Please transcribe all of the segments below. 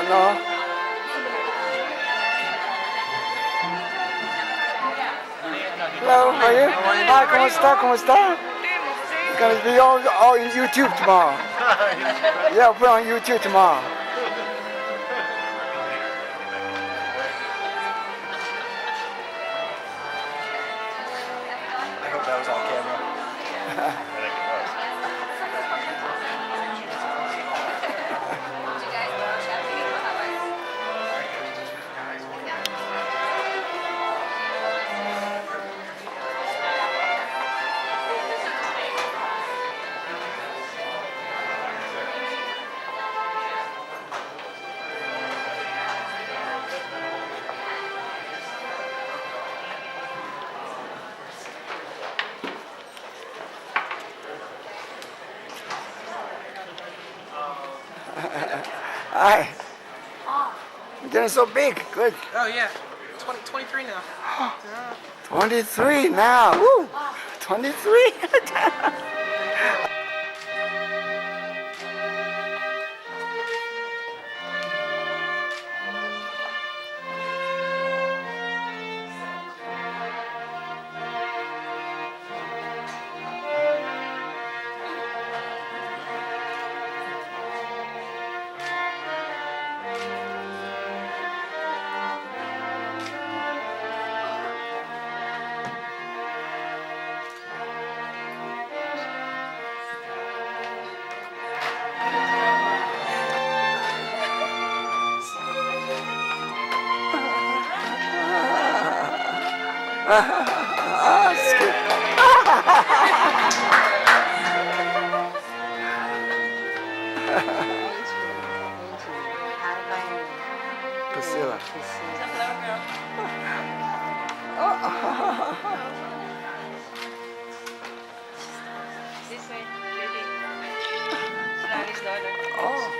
No. Hello, how are you? Hi, ¿cómo está? ¿Cómo está? It's gonna be all in YouTube tomorrow. Yeah, I'll put on YouTube tomorrow. I hope that was on camera. I think it was. Hi. You're getting so big. Good. Oh yeah, 23 now. 23 now. Woo. 23. Priscilla. This way, baby. Slowly, slowly. Oh.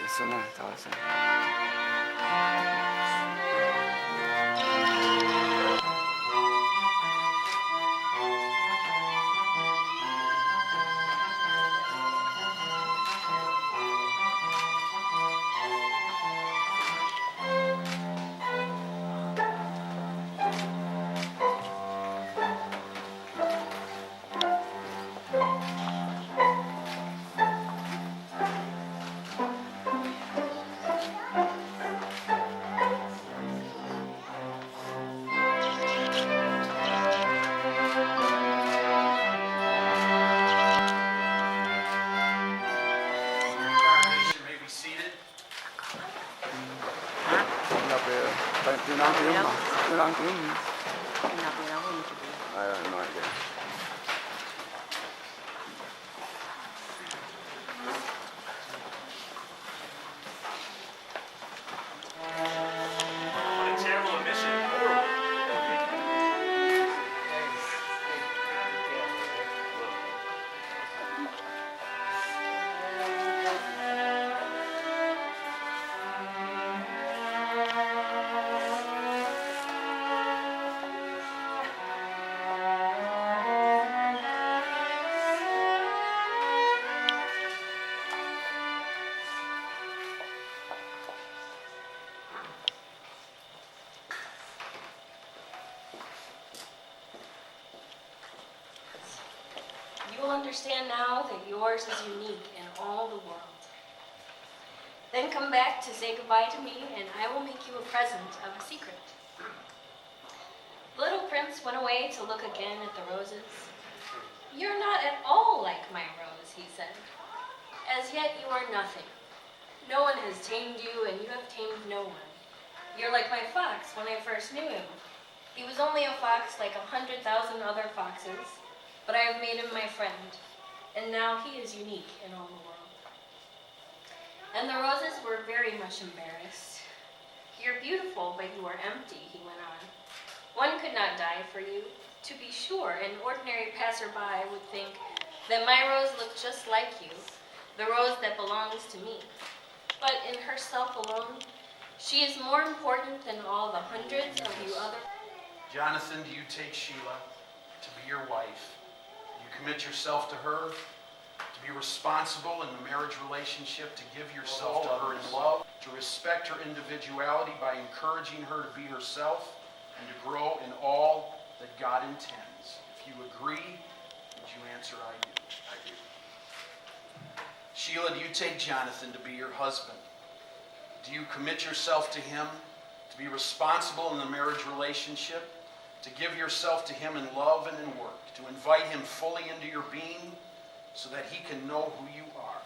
Suena, estaba así. I have no idea. What a terrible omission. understand now that yours is unique in all the world. Then come back to say goodbye to me, and I will make you a present of a secret. The little prince went away to look again at the roses. You're not at all like my rose, he said. As yet you are nothing. No one has tamed you, and you have tamed no one. You're like my fox when I first knew him. He was only a fox like 100,000 other foxes, but I have made him my friend, and now he is unique in all the world. And the roses were very much embarrassed. You're beautiful, but you are empty, he went on. One could not die for you. To be sure, an ordinary passerby would think that my rose looked just like you, the rose that belongs to me. But in herself alone, she is more important than all the hundreds of you other. Jonathan, do you take Sheila to be your wife? Do you commit yourself to her, to be responsible in the marriage relationship, to give yourself to her in love, to respect her individuality by encouraging her to be herself, and to grow in all that God intends? If you agree, would you answer, I do? I do. Sheila, do you take Jonathan to be your husband? Do you commit yourself to him, to be responsible in the marriage relationship, to give yourself to him in love and in work, to invite him fully into your being so that he can know who you are,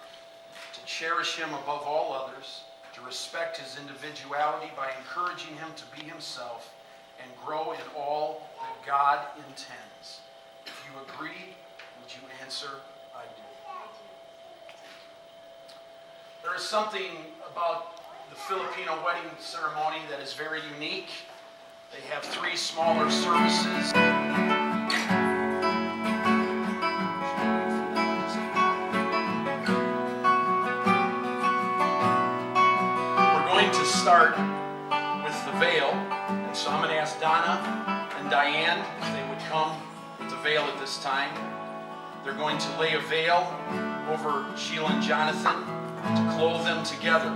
to cherish him above all others, to respect his individuality by encouraging him to be himself, and grow in all that God intends? If you agree, would you answer, I do? There is something about the Filipino wedding ceremony that is very unique. They have 3 smaller services. We're going to start with the veil. And so I'm going to ask Donna and Diane if they would come with the veil at this time. They're going to lay a veil over Sheila and Jonathan to clothe them together.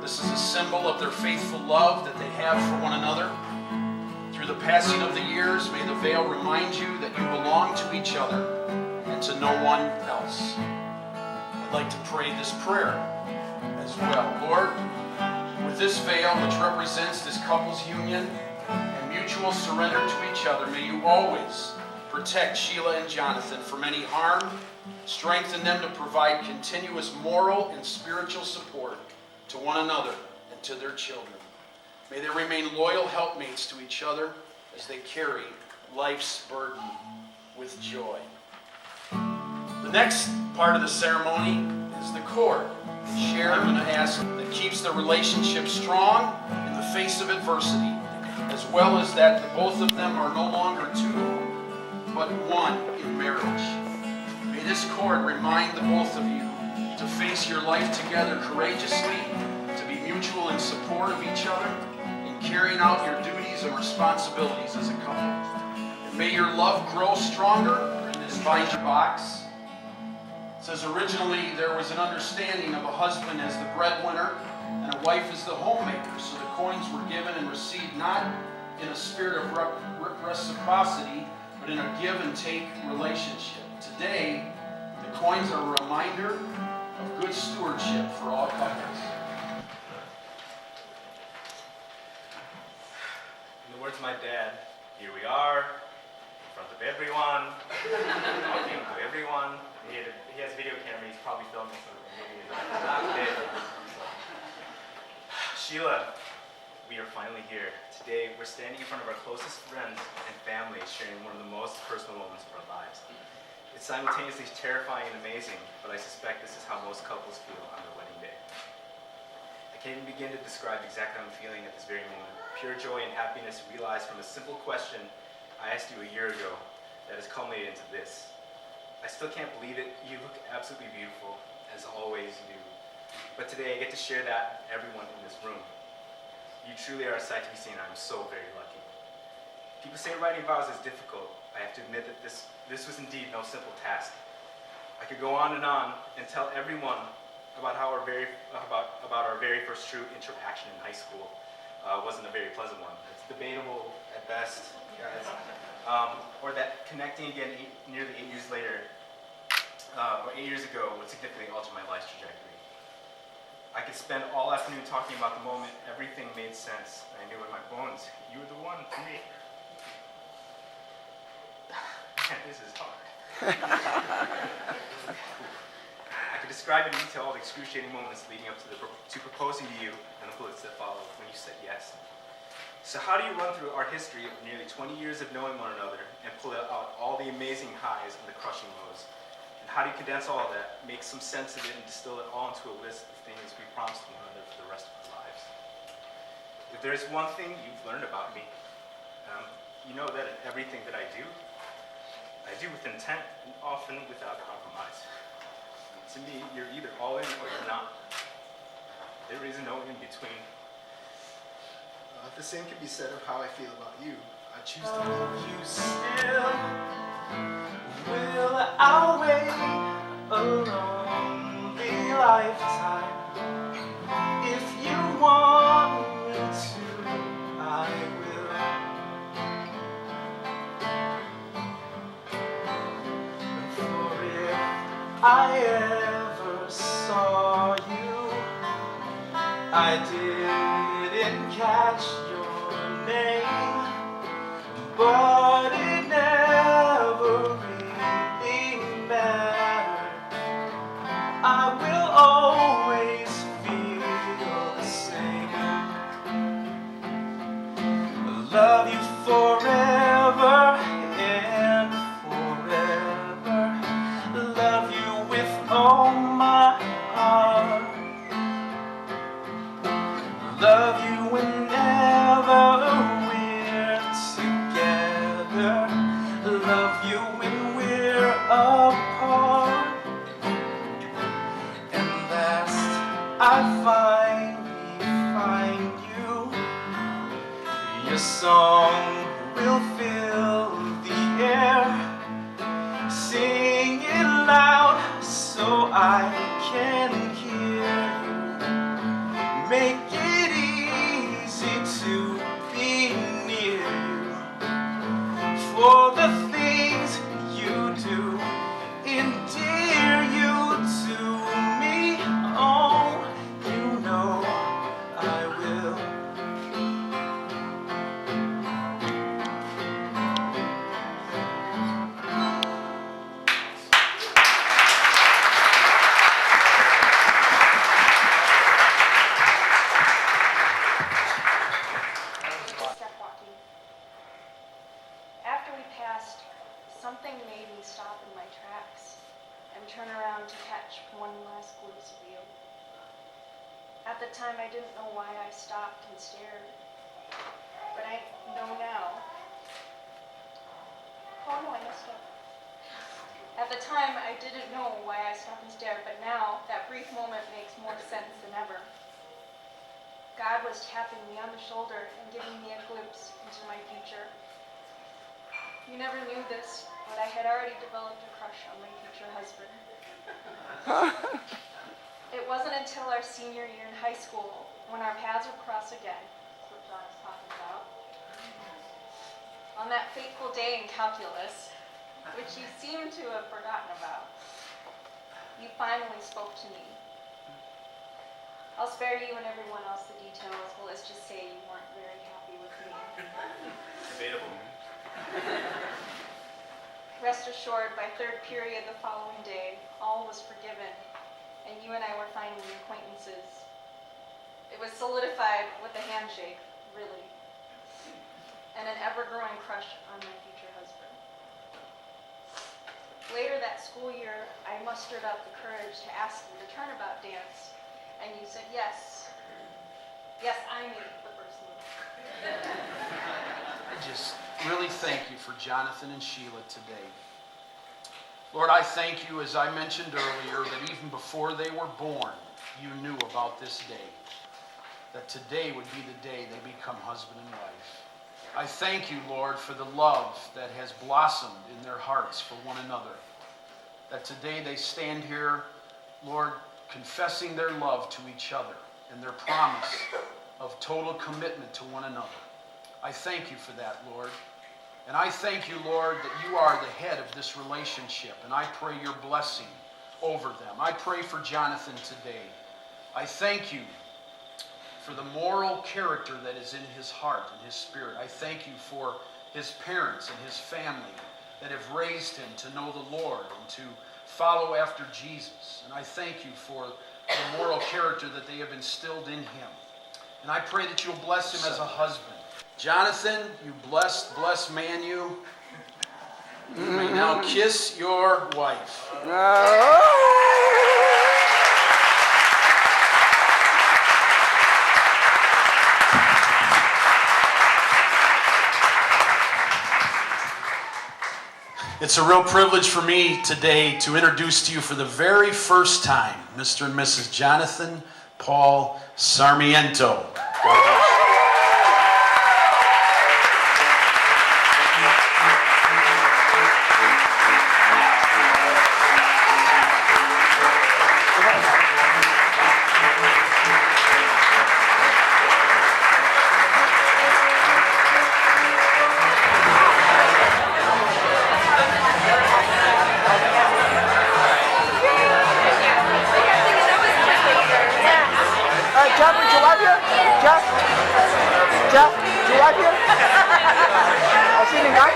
This is a symbol of their faithful love that they have for one another. Through the passing of the years, may the veil remind you that you belong to each other and to no one else. I'd like to pray this prayer as well. Lord, with this veil, which represents this couple's union and mutual surrender to each other, may you always protect Sheila and Jonathan from any harm, strengthen them to provide continuous moral and spiritual support to one another and to their children. May they remain loyal helpmates to each other as they carry life's burden with joy. The next part of the ceremony is the cord. Share, I'm going to ask, that keeps the relationship strong in the face of adversity, as well as that the both of them are no longer 2, but 1 in marriage. May this cord remind the both of you to face your life together courageously, to be mutual in support of each other, in carrying out your duties and responsibilities as a couple. And may your love grow stronger in this binder box. It says originally there was an understanding of a husband as the breadwinner and a wife as the homemaker, so the coins were given and received not in a spirit of reciprocity, but in a give and take relationship. Today, the coins are a reminder of good stewardship for all couples. In the words of my dad, here we are, in front of everyone, talking to everyone. He has a video camera, he's probably filming, so maybe he's not dead. Sheila, we are finally here. Today, we're standing in front of our closest friends and family, sharing one of the most personal moments of our lives. It's simultaneously terrifying and amazing, but I suspect this is how most couples feel on their wedding day. I can't even begin to describe exactly how I'm feeling at this very moment. Pure joy and happiness realized from a simple question I asked you a year ago that has culminated into this. I still can't believe it. You look absolutely beautiful, as always you do. But today I get to share that with everyone in this room. You truly are a sight to be seen, and I'm so very lucky. People say writing vows is difficult. I have to admit that this was indeed no simple task. I could go on and tell everyone about our very first true interaction in high school. Wasn't a very pleasant one. It's debatable at best, guys. Or that connecting again nearly 8 years later about 8 years ago would significantly alter my life's trajectory. I could spend all afternoon talking about the moment everything made sense, and I knew in my bones, you were the one for me. Man, this is hard. I could describe in detail all the excruciating moments leading up to proposing to you and the bullets that followed when you said yes. So how do you run through our history of nearly 20 years of knowing one another and pull out all the amazing highs and the crushing lows? And how do you condense all of that, make some sense of it, and distill it all into a list of things we promised one another for the rest of our lives? If there's one thing you've learned about me, you know that in everything that I do with intent and often without compromise. To me, you're either all in or you're not. There is no in between. The same can be said of how I feel about you. I choose to love you still. Will I wait a lonely lifetime? If you want me to, I will. For if I ever saw you, I didn't catch your name, but it never really mattered. I will always feel the same. I love you forever and forever. Love you with all my heart. Love you whenever we're together. Love you when we're apart. And last I finally find you, your song will fill the air. Sing it loud so I can hear you. Make it easy to be near you. For the things you do endear you to me. Oh, you know I will. Step walking. After we passed, something made me stop in my tracks and turn around to catch one last glimpse of you. At the time, I didn't know why I stopped and stared, but I know now. Oh no, I messed up. At the time, I didn't know why I stopped and stared, but now that brief moment makes more sense than ever. God was tapping me on the shoulder and giving me a glimpse into my future. You never knew this, but I had already developed a crush on my future husband. It wasn't until our senior year in high school, when our paths would cross again, that's what John is talking about, on that fateful day in calculus, which you seem to have forgotten about, you finally spoke to me. I'll spare you and everyone else the details, but let's just say you weren't very happy with me. Debatable. Rest assured, by third period the following day, all was forgiven, and you and I were finally acquaintances. It was solidified with a handshake, really, and an ever-growing crush on my future husband. Later that school year, I mustered up the courage to ask you to turnabout dance, and you said yes. Yes, I made the first move. I just really thank you for Jonathan and Sheila today. Lord, I thank you, as I mentioned earlier, that even before they were born, you knew about this day, that today would be the day they become husband and wife. I thank you, Lord, for the love that has blossomed in their hearts for one another, that today they stand here, Lord, confessing their love to each other and their promise of total commitment to one another. I thank you for that, Lord. And I thank you, Lord, that you are the head of this relationship. And I pray your blessing over them. I pray for Jonathan today. I thank you for the moral character that is in his heart and his spirit. I thank you for his parents and his family that have raised him to know the Lord and to follow after Jesus. And I thank you for the moral character that they have instilled in him. And I pray that you'll bless him as a husband. Jonathan, you blessed man you. You may now kiss your wife. It's a real privilege for me today to introduce to you for the very first time Mr. and Mrs. Jonathan Paul Sarmiento. Jeff, do you like it? I'll see you tonight.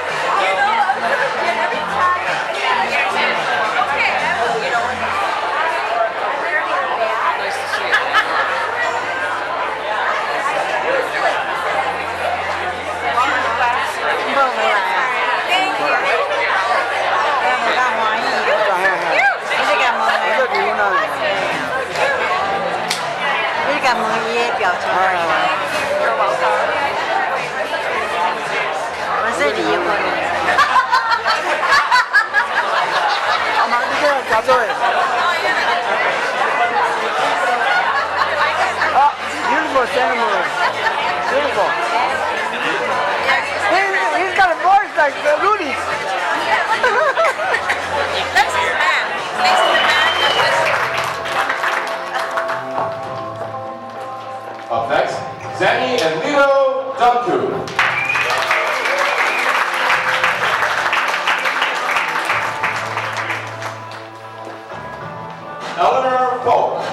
Nice to see you. Beautiful ceremony. Beautiful. He's got a voice like Rudy. That's his man. Next to the man. Up next, Zanny and Lito Dunku. Eleanor Polk.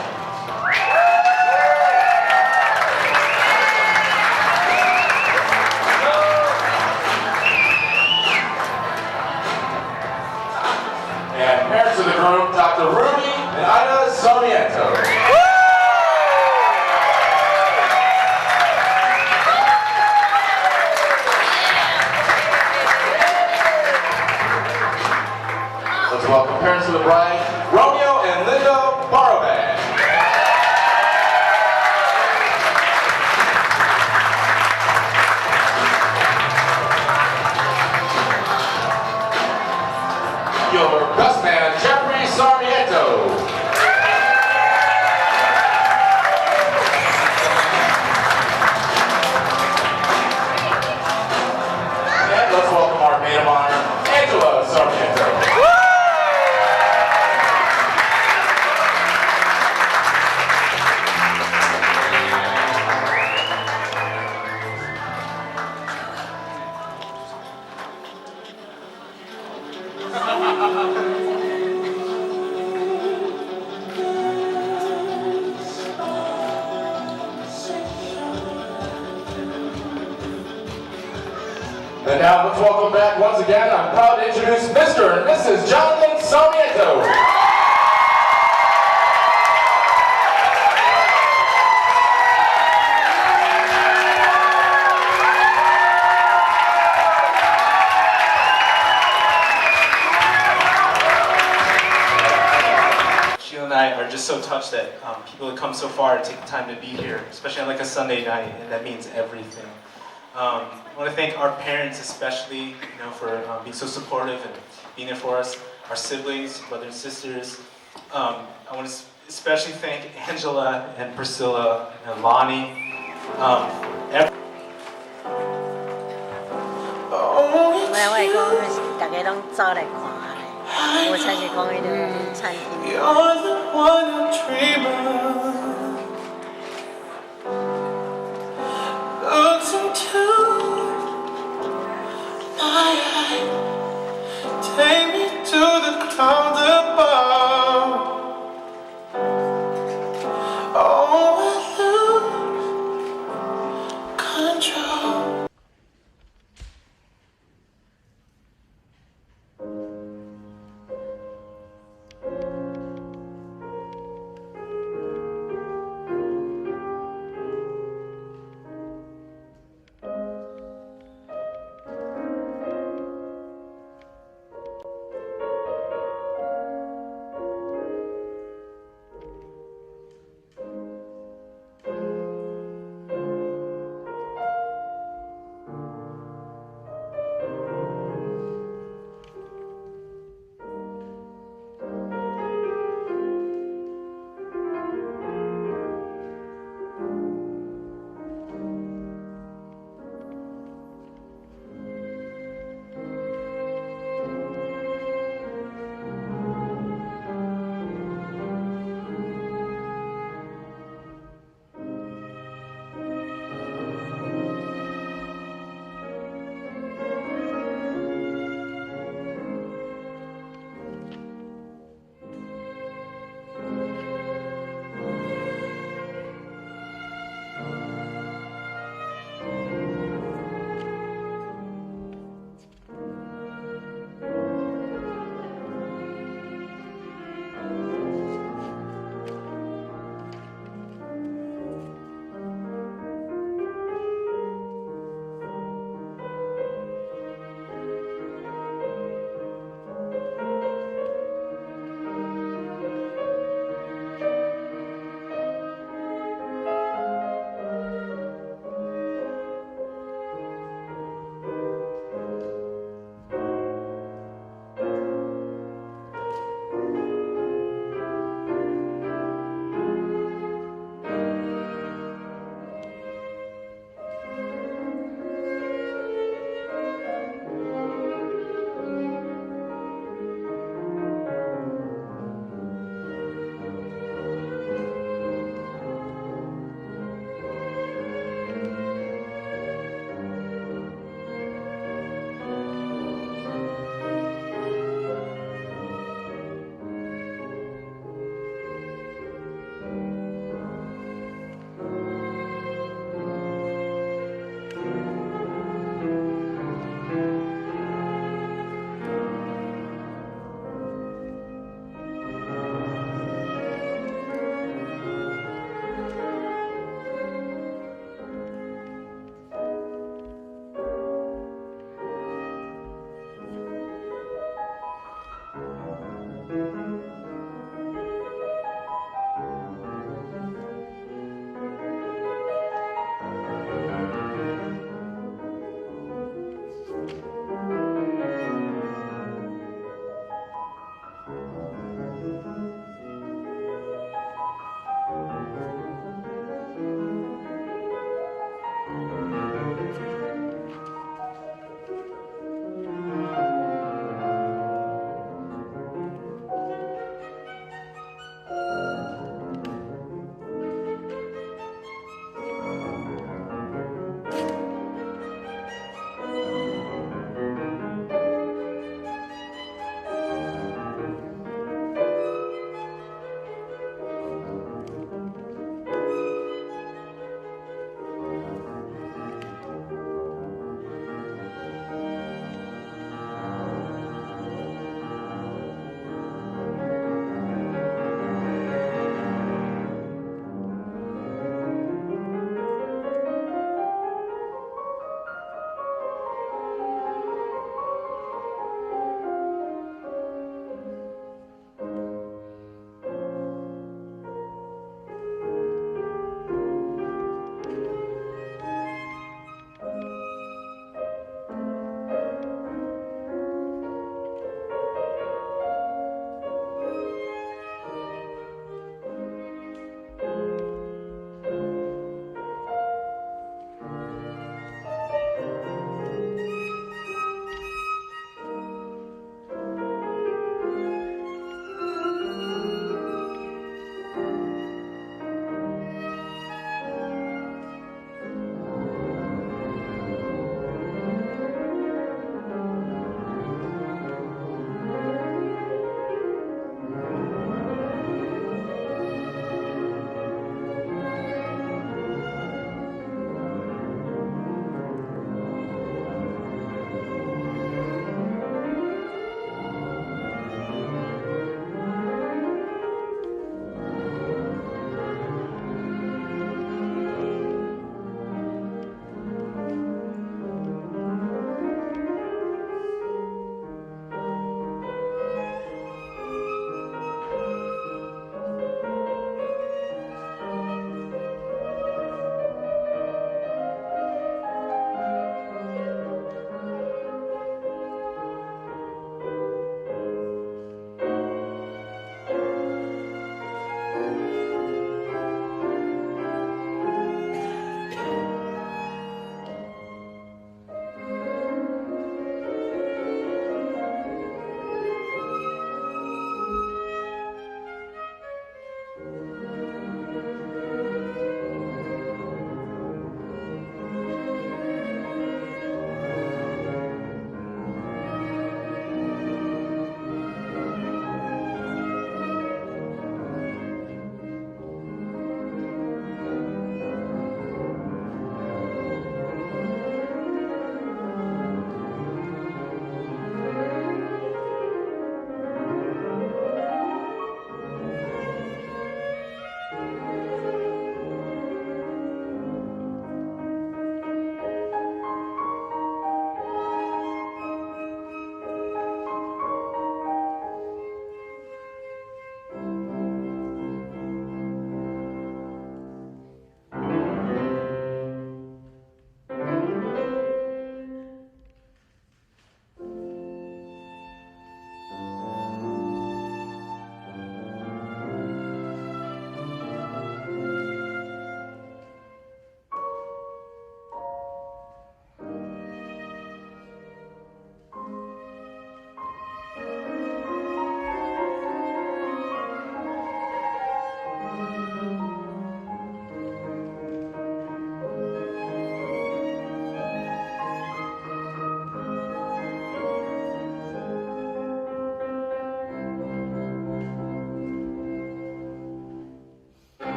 And parents of the groom, Dr. Rudy and Ida Sarmiento. Let's welcome parents of the bride, Romeo and Linda Barabad. Your best man, Jeffrey Sarmiento. And let's welcome our maid of honor, Angela Sarmiento. And now let's welcome back once again. I'm proud to introduce Mr. and Mrs. Jonathan Sarmiento. Sheila and I are just so touched that people have come so far to take the time to be here, especially on like a Sunday night, and that means everything. I want to thank our parents especially, for being so supportive and being there for us, our siblings, brothers and sisters. I want to especially thank Angela and Priscilla and Lonnie. You're the one I'm dreaming